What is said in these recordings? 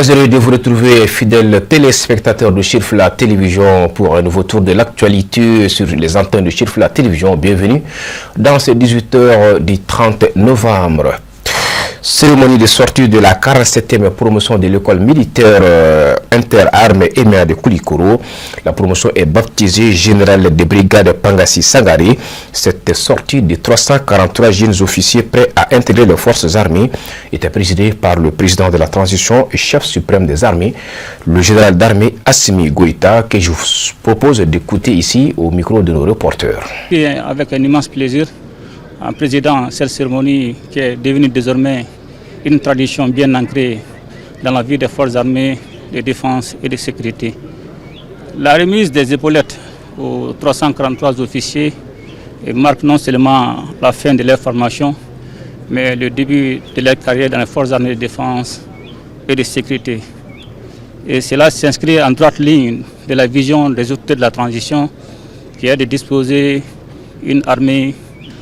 Très heureux de vous retrouver, fidèles téléspectateurs de Chirfla Télévision, pour un nouveau tour de l'actualité sur les antennes de Chirfla Télévision. Bienvenue dans ces 18h du 30 novembre. Cérémonie de sortie de la 47e promotion de l'école militaire interarmes EMEA de Koulikoro. La promotion est baptisée Général de Brigade Pangassi Sangare. Cette sortie de 343 jeunes officiers prêts à intégrer les forces armées était présidée par le président de la transition et chef suprême des armées, le général d'armée Assimi Goïta, que je vous propose d'écouter ici au micro de nos reporters. Avec un immense plaisir, en présidant cette cérémonie qui est devenue désormais une tradition bien ancrée dans la vie des forces armées, de défense et de sécurité. La remise des épaulettes aux 343 officiers marque non seulement la fin de leur formation, mais le début de leur carrière dans les forces armées de défense et de sécurité. Et cela s'inscrit en droite ligne de la vision des autorités de la transition, qui est de disposer une armée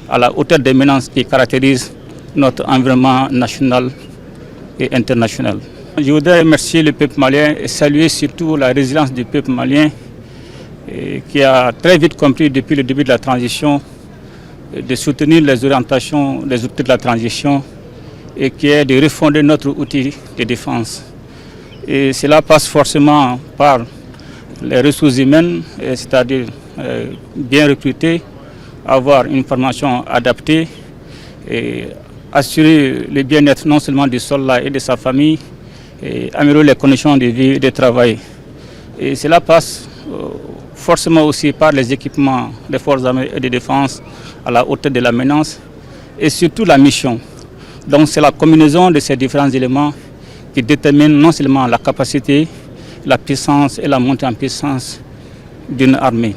à la hauteur des menaces qui caractérisent notre environnement national et international. Je voudrais remercier le peuple malien et saluer surtout la résilience du peuple malien qui a très vite compris depuis le début de la transition de soutenir les orientations des outils de la transition et qui est de refonder notre outil de défense. Et cela passe forcément par les ressources humaines, c'est-à-dire bien recruter, avoir une formation adaptée et assurer le bien-être non seulement du soldat et de sa famille et améliorer les conditions de vie et de travail. Et cela passe forcément aussi par les équipements des forces armées et de défense à la hauteur de la menace et surtout la mission. Donc c'est la combinaison de ces différents éléments qui détermine non seulement la capacité, la puissance et la montée en puissance d'une armée.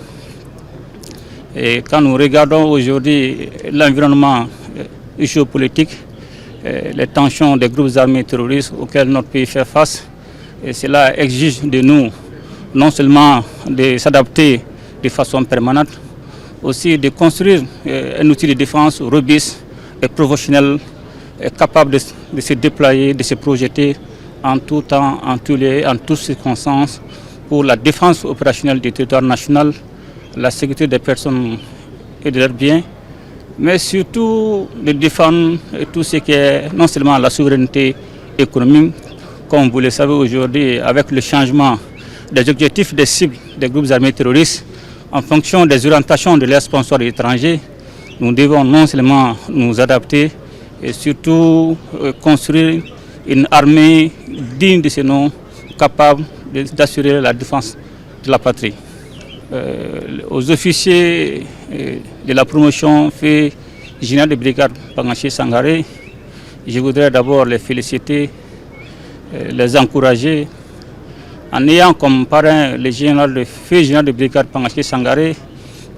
Et quand nous regardons aujourd'hui l'environnement géopolitique, les tensions des groupes armés terroristes auxquels notre pays fait face, et cela exige de nous non seulement de s'adapter de façon permanente, aussi de construire un outil de défense robuste et professionnel, capable de se déployer, de se projeter en tout temps, en tous lieux, en toutes circonstances, pour la défense opérationnelle du territoire national, la sécurité des personnes et de leurs biens, mais surtout de défendre tout ce qui est non seulement la souveraineté économique, comme vous le savez aujourd'hui, avec le changement des objectifs des cibles des groupes armés terroristes, en fonction des orientations de leurs sponsors étrangers, nous devons non seulement nous adapter et surtout construire une armée digne de ce nom, capable d'assurer la défense de la patrie. Aux officiers de la promotion fait général de brigade Pangassi Sangare, je voudrais d'abord les féliciter, les encourager, en ayant comme parrain le général de brigade Pangassi Sangare,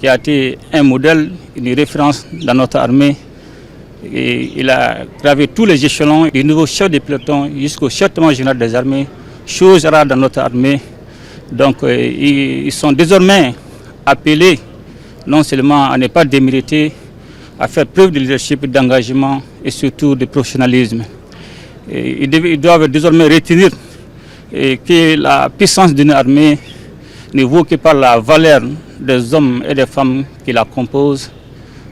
qui a été un modèle, une référence dans notre armée. Et il a gravé tous les échelons, du nouveau chef de peloton jusqu'au chef général des armées, chose rare dans notre armée. Donc ils sont désormais appelés non seulement à ne pas démériter, à faire preuve de leadership, d'engagement et surtout de professionnalisme. Ils doivent désormais retenir que la puissance d'une armée ne vaut que par la valeur des hommes et des femmes qui la composent.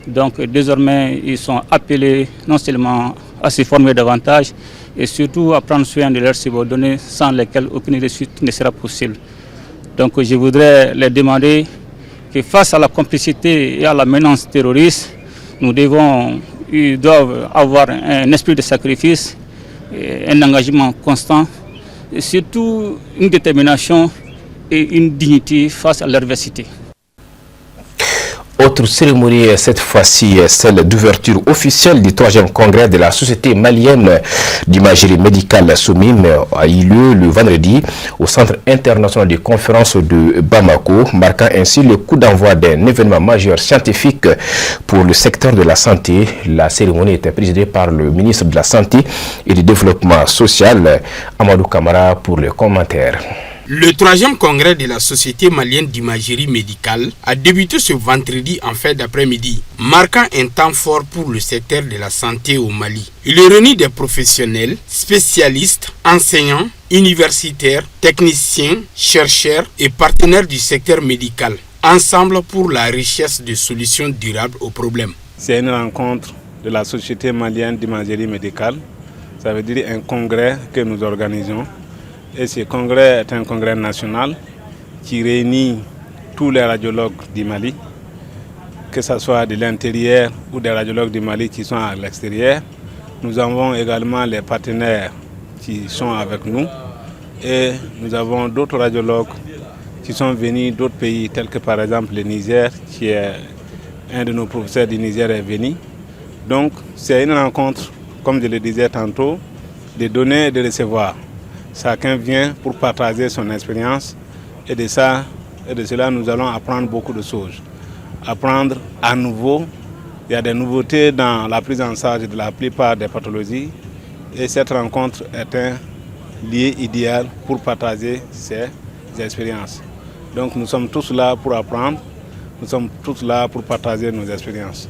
Donc désormais ils sont appelés non seulement à se former davantage et surtout à prendre soin de leurs subordonnés sans lesquels aucune réussite ne sera possible. Donc je voudrais leur demander que face à la complicité et à la menace terroriste, ils doivent avoir un esprit de sacrifice, un engagement constant et surtout une détermination et une dignité face à l'adversité. Autre cérémonie, cette fois-ci, celle d'ouverture officielle du 3e congrès de la Société malienne d'imagerie médicale SOMIM a eu lieu le vendredi au Centre international de conférences de Bamako, marquant ainsi le coup d'envoi d'un événement majeur scientifique pour le secteur de la santé. La cérémonie était présidée par le ministre de la Santé et du Développement social, Amadou Kamara, pour les commentaires. Le 3e congrès de la Société malienne d'imagerie médicale a débuté ce vendredi en fin d'après-midi, marquant un temps fort pour le secteur de la santé au Mali. Il réunit des professionnels, spécialistes, enseignants, universitaires, techniciens, chercheurs et partenaires du secteur médical, ensemble pour la richesse de solutions durables aux problèmes. C'est une rencontre de la Société malienne d'imagerie médicale. Ça veut dire un congrès que nous organisons. Et ce congrès est un congrès national qui réunit tous les radiologues du Mali, que ce soit de l'intérieur ou des radiologues du Mali qui sont à l'extérieur. Nous avons également les partenaires qui sont avec nous et nous avons d'autres radiologues qui sont venus d'autres pays tels que par exemple le Niger, qui est un de nos professeurs du Niger est venu. Donc c'est une rencontre, comme je le disais tantôt, de donner et de recevoir. Chacun vient pour partager son expérience et de cela nous allons apprendre beaucoup de choses. Apprendre à nouveau, il y a des nouveautés dans la prise en charge de la plupart des pathologies et cette rencontre est un lieu idéal pour partager ces expériences. Donc nous sommes tous là pour apprendre, nous sommes tous là pour partager nos expériences.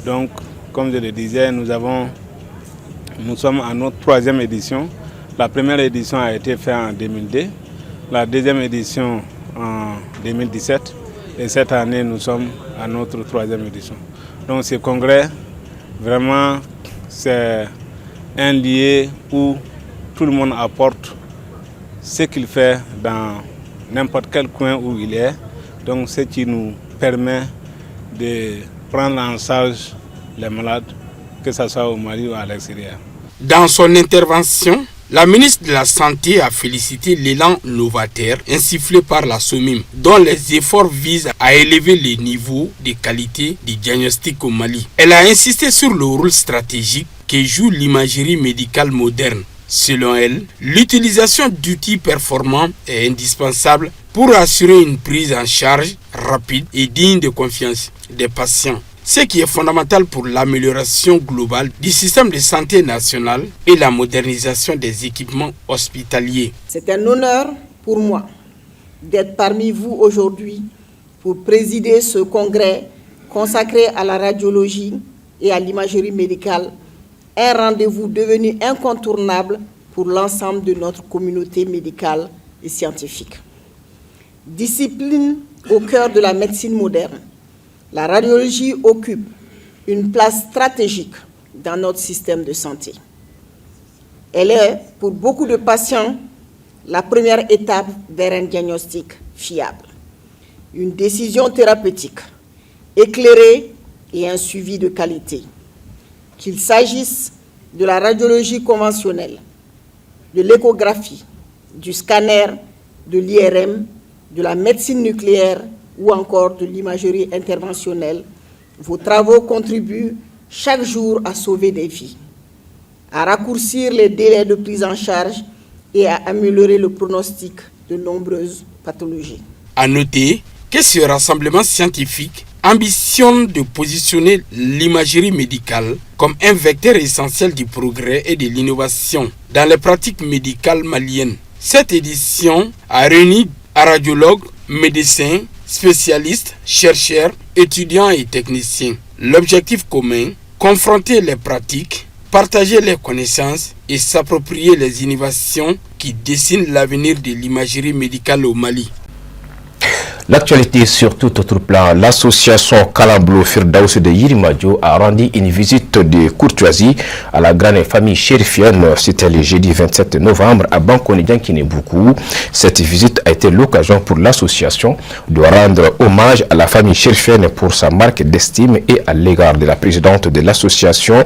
Donc comme je le disais, nous sommes à notre 3e édition. La première édition a été faite en 2002, la deuxième édition en 2017 et cette année nous sommes à notre 3e édition. Donc ce congrès, vraiment, c'est un lieu où tout le monde apporte ce qu'il fait dans n'importe quel coin où il est. Donc ce qui nous permet de prendre en charge les malades, que ce soit au Mali ou à l'extérieur. Dans son intervention, la ministre de la Santé a félicité l'élan novateur insufflé par la SOMIM, dont les efforts visent à élever les niveaux de qualité du diagnostic au Mali. Elle a insisté sur le rôle stratégique que joue l'imagerie médicale moderne. Selon elle, l'utilisation d'outils performants est indispensable pour assurer une prise en charge rapide et digne de confiance des patients, ce qui est fondamental pour l'amélioration globale du système de santé national et la modernisation des équipements hospitaliers. C'est un honneur pour moi d'être parmi vous aujourd'hui pour présider ce congrès consacré à la radiologie et à l'imagerie médicale, un rendez-vous devenu incontournable pour l'ensemble de notre communauté médicale et scientifique. Discipline au cœur de la médecine moderne, la radiologie occupe une place stratégique dans notre système de santé. Elle est, pour beaucoup de patients, la première étape vers un diagnostic fiable, une décision thérapeutique éclairée et un suivi de qualité. Qu'il s'agisse de la radiologie conventionnelle, de l'échographie, du scanner, de l'IRM, de la médecine nucléaire ou encore de l'imagerie interventionnelle, vos travaux contribuent chaque jour à sauver des vies, à raccourcir les délais de prise en charge et à améliorer le pronostic de nombreuses pathologies. À noter que ce rassemblement scientifique ambitionne de positionner l'imagerie médicale comme un vecteur essentiel du progrès et de l'innovation dans les pratiques médicales maliennes. Cette édition a réuni radiologues, médecins, spécialistes, chercheurs, étudiants et techniciens. L'objectif commun, confronter les pratiques, partager les connaissances et s'approprier les innovations qui dessinent l'avenir de l'imagerie médicale au Mali. L'actualité sur tout autre plan, l'association Kalamblo Firdaus de Yirimadio a rendu une visite de courtoisie à la grande famille chérifienne. C'était le jeudi 27 novembre à Bankoni-Diankine-Boukou. Cette visite a été l'occasion pour l'association de rendre hommage à la famille chérifienne pour sa marque d'estime et à l'égard de la présidente de l'association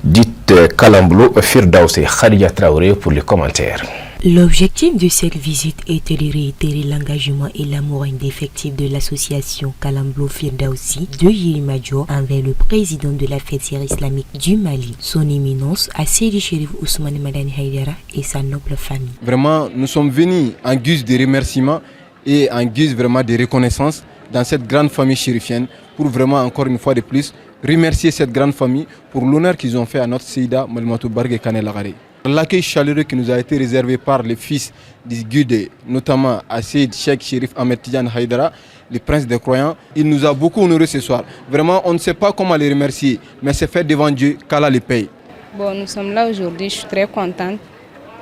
dite Kalamblo Firdaus et Khadia Traoré pour les commentaires. L'objectif de cette visite était de réitérer l'engagement et l'amour indéfectible de l'association Kalamblo Firdausi de Yirimadio envers le président de la fête islamique du Mali, son éminence Assedi Chérif Ousmane Madani Haïdara et sa noble famille. Vraiment, nous sommes venus en guise de remerciement et en guise vraiment de reconnaissance dans cette grande famille chérifienne pour vraiment encore une fois de plus remercier cette grande famille pour l'honneur qu'ils ont fait à notre Seyda Malmatou Bargue Kanelagare. L'accueil chaleureux qui nous a été réservé par les fils du guide, notamment Assid Cheikh Chérif Ahmed Tidiane Haïdara, le prince des croyants, il nous a beaucoup honoré ce soir. Vraiment, on ne sait pas comment les remercier, mais c'est fait devant Dieu qu'Allah les paye. Bon, nous sommes là aujourd'hui, je suis très contente.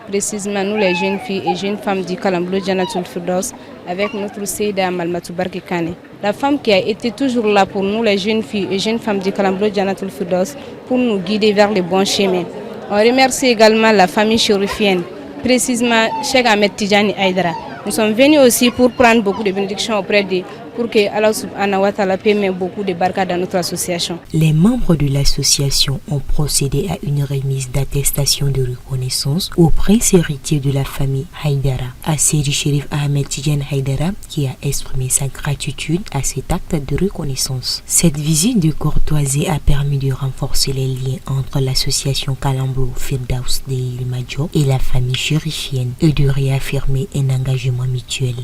Précisément, nous les jeunes filles et jeunes femmes du Kalamblo Janatul Firdaus, avec notre Seyda Malmatou Barkikane. La femme qui a été toujours là pour nous, les jeunes filles et jeunes femmes du Kalamblo Janatul Firdaus, pour nous guider vers le bon chemin. On remercie également la famille chérifienne, précisément Cheikh Ahmed Tidjani Haïdara. Nous sommes venus aussi pour prendre beaucoup de bénédictions auprès d'eux, pour que Allah subhanahu wa ta'ala paie beaucoup de baraka dans notre association. Les membres de l'association ont procédé à une remise d'attestation de reconnaissance au prince héritier de la famille Haïdara, Assid Chérif Ahmed Tidiane Haïdara, qui a exprimé sa gratitude à cet acte de reconnaissance. Cette visite de courtoisie a permis de renforcer les liens entre l'association Kalamblo Firdaus de Yilimadjo et la famille chérifienne et de réaffirmer un engagement mutuel.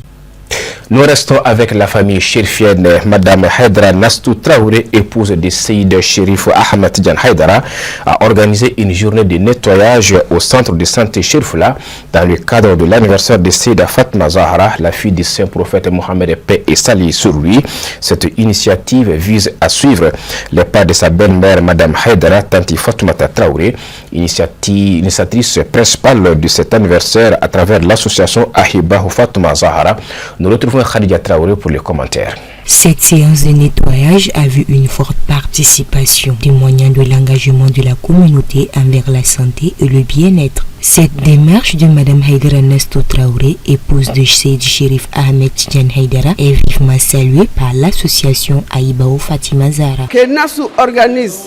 Nous restons avec la famille chérifienne. Madame Haïdara Nastou Traoré, épouse de Seyyid Chérif Ahmed Tidiane Haïdara, a organisé une journée de nettoyage au centre de santé Chérifla dans le cadre de l'anniversaire de Seyda Fatma Zahra, la fille du saint prophète Mohammed, paix et salut sur lui. Cette initiative vise à suivre les pas de sa belle-mère, Madame Haïdara, Tanti Fatoumata Traoré, initiatrice principale de cet anniversaire à travers l'association Ahiba Fatouma Zahra. Nous retrouvons Khadija Traoré pour les commentaires. Cette séance de nettoyage a vu une forte participation, témoignant de l'engagement de la communauté envers la santé et le bien-être. Cette démarche de Mme Haïdara Nastou Traoré, épouse de Seyyid Chérif Ahmed Tidiane Haïdara, est vivement saluée par l'association Aïbao Fatima Zahra. Que Nastou organise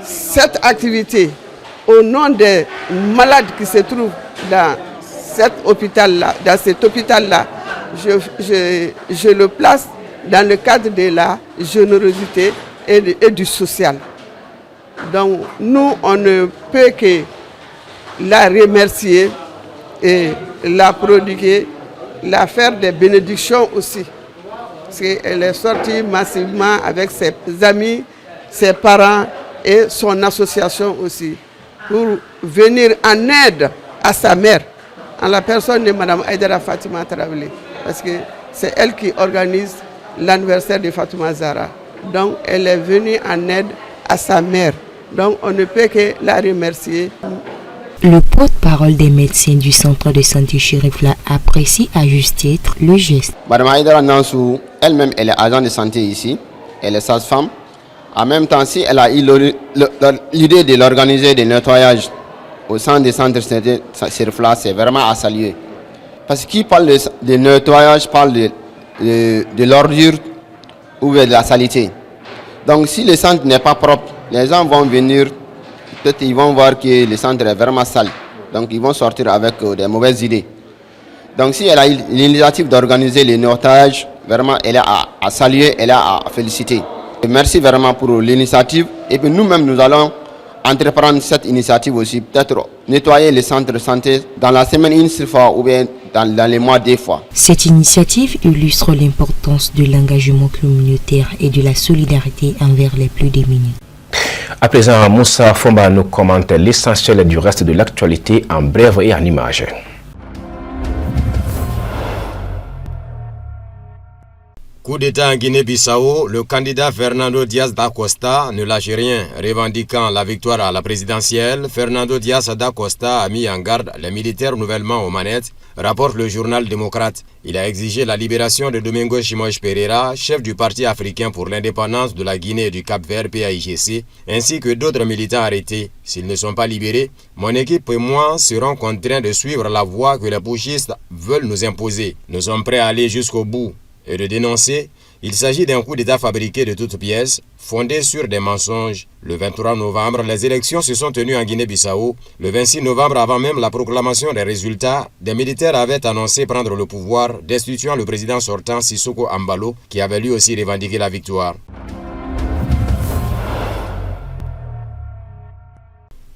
cette activité au nom des malades qui se trouvent dans cet hôpital-là, je le place dans le cadre de la générosité et du social. Donc nous, on ne peut que la remercier et la prodiguer, la faire des bénédictions aussi. Parce qu'elle est sortie massivement avec ses amis, ses parents et son association aussi, pour venir en aide à sa mère, en la personne de Mme Haïdara Fatima Traoré, parce que c'est elle qui organise l'anniversaire de Fatouma Zahra. Donc elle est venue en aide à sa mère. Donc on ne peut que la remercier. Le porte-parole des médecins du centre de santé Chérifla apprécie à juste titre le geste. Mme Haïdara Nastou, elle-même, elle est agent de santé ici, elle est sage-femme. En même temps, si elle a eu l'idée de l'organiser des nettoyages au sein des centres de santé Chérifla, c'est vraiment à saluer. Parce que qui parle de nettoyage parle de l'ordure ou de la saleté. Donc si le centre n'est pas propre, les gens vont venir, peut-être ils vont voir que le centre est vraiment sale. Donc ils vont sortir avec des mauvaises idées. Donc si elle a l'initiative d'organiser les nettoyages, vraiment elle est à saluer, elle est à féliciter. Et merci vraiment pour l'initiative. Et puis nous-mêmes, nous allons entreprendre cette initiative aussi, peut-être nettoyer les centres de santé dans la semaine une seule fois ou bien dans les mois deux fois. Cette initiative illustre l'importance de l'engagement communautaire et de la solidarité envers les plus démunis. À présent, Moussa Fomba nous commente l'essentiel du reste de l'actualité en brève et en images. Coup d'État en Guinée-Bissau, le candidat Fernando Dias da Costa ne lâche rien. Revendiquant la victoire à la présidentielle, Fernando Dias da Costa a mis en garde les militaires nouvellement aux manettes, rapporte le journal démocrate. Il a exigé la libération de Domingo Simões Pereira, chef du Parti africain pour l'indépendance de la Guinée et du Cap-Vert PAIGC, ainsi que d'autres militants arrêtés. S'ils ne sont pas libérés, mon équipe et moi serons contraints de suivre la voie que les putschistes veulent nous imposer. Nous sommes prêts à aller jusqu'au bout et de dénoncer. Il s'agit d'un coup d'État fabriqué de toutes pièces, fondé sur des mensonges. Le 23 novembre, les élections se sont tenues en Guinée-Bissau. Le 26 novembre, avant même la proclamation des résultats, des militaires avaient annoncé prendre le pouvoir, destituant le président sortant Sissoko Ambalo, qui avait lui aussi revendiqué la victoire.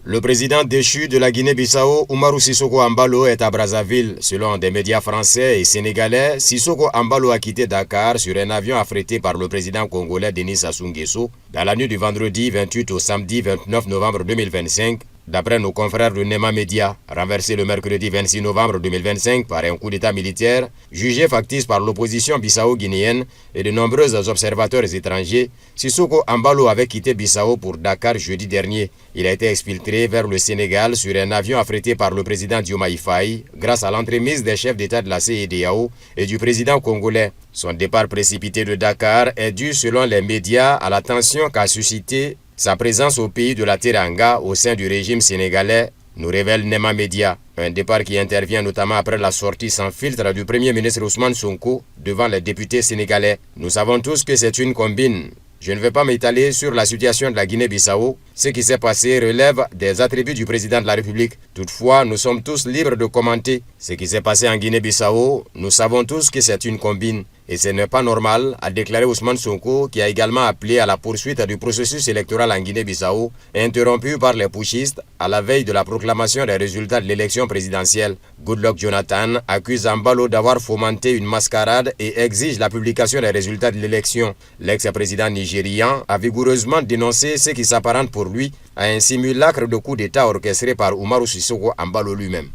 Le président déchu de la Guinée-Bissau, Umaru Sissoko Ambalo, est à Brazzaville. Selon des médias français et sénégalais, Sissoko Ambalo a quitté Dakar sur un avion affrété par le président congolais Denis Sassou Nguesso dans la nuit du vendredi 28 au samedi 29 novembre 2025 D'après nos confrères de Nema Media, renversé le mercredi 26 novembre 2025 par un coup d'état militaire, jugé factice par l'opposition bissau-guinéenne et de nombreux observateurs étrangers, Sissoko Embalo avait quitté Bissau pour Dakar jeudi dernier. Il a été exfiltré vers le Sénégal sur un avion affrété par le président Diomaye Faye grâce à l'entremise des chefs d'État de la CEDEAO et du président congolais. Son départ précipité de Dakar est dû, selon les médias, à la tension qu'a suscité sa présence au pays de la Teranga au sein du régime sénégalais, nous révèle Nema Media. Un départ qui intervient notamment après la sortie sans filtre du premier ministre Ousmane Sonko devant les députés sénégalais. Nous savons tous que c'est une combine. Je ne vais pas m'étaler sur la situation de la Guinée-Bissau. Ce qui s'est passé relève des attributs du président de la République. Toutefois, nous sommes tous libres de commenter. Ce qui s'est passé en Guinée-Bissau, nous savons tous que c'est une combine. Et ce n'est pas normal, a déclaré Ousmane Sonko, qui a également appelé à la poursuite du processus électoral en Guinée-Bissau, interrompu par les putschistes à la veille de la proclamation des résultats de l'élection présidentielle. Goodluck Jonathan accuse Embalo d'avoir fomenté une mascarade et exige la publication des résultats de l'élection. L'ex-président nigérian a vigoureusement dénoncé ce qui s'apparente pour lui à un simulacre de coup d'État orchestré par Umaru Sissoko Embalo lui-même.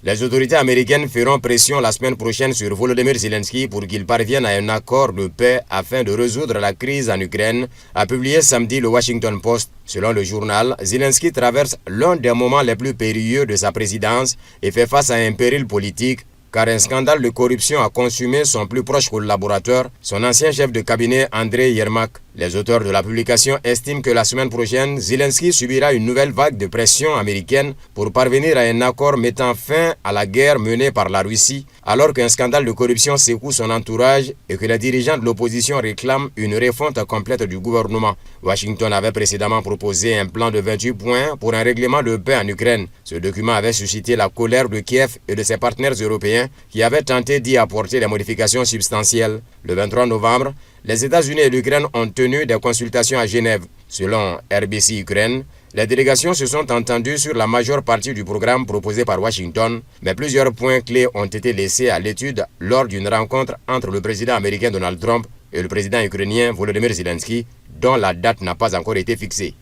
Les autorités américaines feront pression la semaine prochaine sur Volodymyr Zelensky pour qu'il parvienne à un accord de paix afin de résoudre la crise en Ukraine, a publié samedi le Washington Post. Selon le journal, Zelensky traverse l'un des moments les plus périlleux de sa présidence et fait face à un péril politique, car un scandale de corruption a consumé son plus proche collaborateur, son ancien chef de cabinet Andrei Yermak. Les auteurs de la publication estiment que la semaine prochaine, Zelensky subira une nouvelle vague de pression américaine pour parvenir à un accord mettant fin à la guerre menée par la Russie, alors qu'un scandale de corruption secoue son entourage et que les dirigeants de l'opposition réclament une refonte complète du gouvernement. Washington avait précédemment proposé un plan de 28 points pour un règlement de paix en Ukraine. Ce document avait suscité la colère de Kiev et de ses partenaires européens qui avaient tenté d'y apporter des modifications substantielles. Le 23 novembre, les États-Unis et l'Ukraine ont tenu des consultations à Genève. Selon RBC Ukraine, les délégations se sont entendues sur la majeure partie du programme proposé par Washington, mais plusieurs points clés ont été laissés à l'étude lors d'une rencontre entre le président américain Donald Trump et le président ukrainien Volodymyr Zelensky, dont la date n'a pas encore été fixée.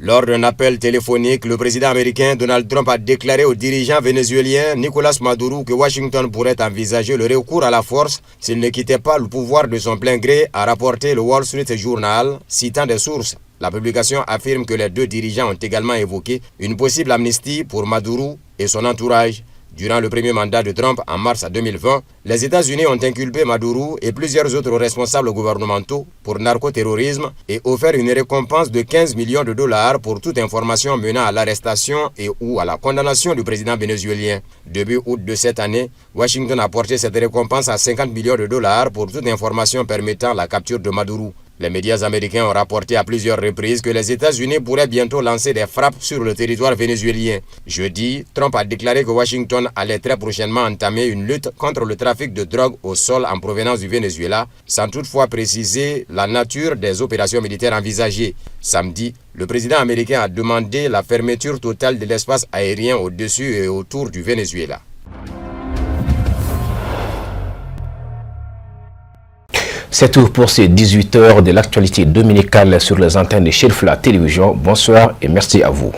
Lors d'un appel téléphonique, le président américain Donald Trump a déclaré au dirigeant vénézuélien Nicolás Maduro que Washington pourrait envisager le recours à la force s'il ne quittait pas le pouvoir de son plein gré, a rapporté le Wall Street Journal, citant des sources. La publication affirme que les deux dirigeants ont également évoqué une possible amnistie pour Maduro et son entourage. Durant le premier mandat de Trump en mars 2020, les États-Unis ont inculpé Maduro et plusieurs autres responsables gouvernementaux pour narcoterrorisme et offert une récompense de 15 millions de dollars pour toute information menant à l'arrestation et ou à la condamnation du président vénézuélien. Début août de cette année, Washington a porté cette récompense à 50 millions de dollars pour toute information permettant la capture de Maduro. Les médias américains ont rapporté à plusieurs reprises que les États-Unis pourraient bientôt lancer des frappes sur le territoire vénézuélien. Jeudi, Trump a déclaré que Washington allait très prochainement entamer une lutte contre le trafic de drogue au sol en provenance du Venezuela, sans toutefois préciser la nature des opérations militaires envisagées. Samedi, le président américain a demandé la fermeture totale de l'espace aérien au-dessus et autour du Venezuela. C'est tout pour ces 18 heures de l'actualité dominicale sur les antennes de Chérif La Télévision. Bonsoir et merci à vous.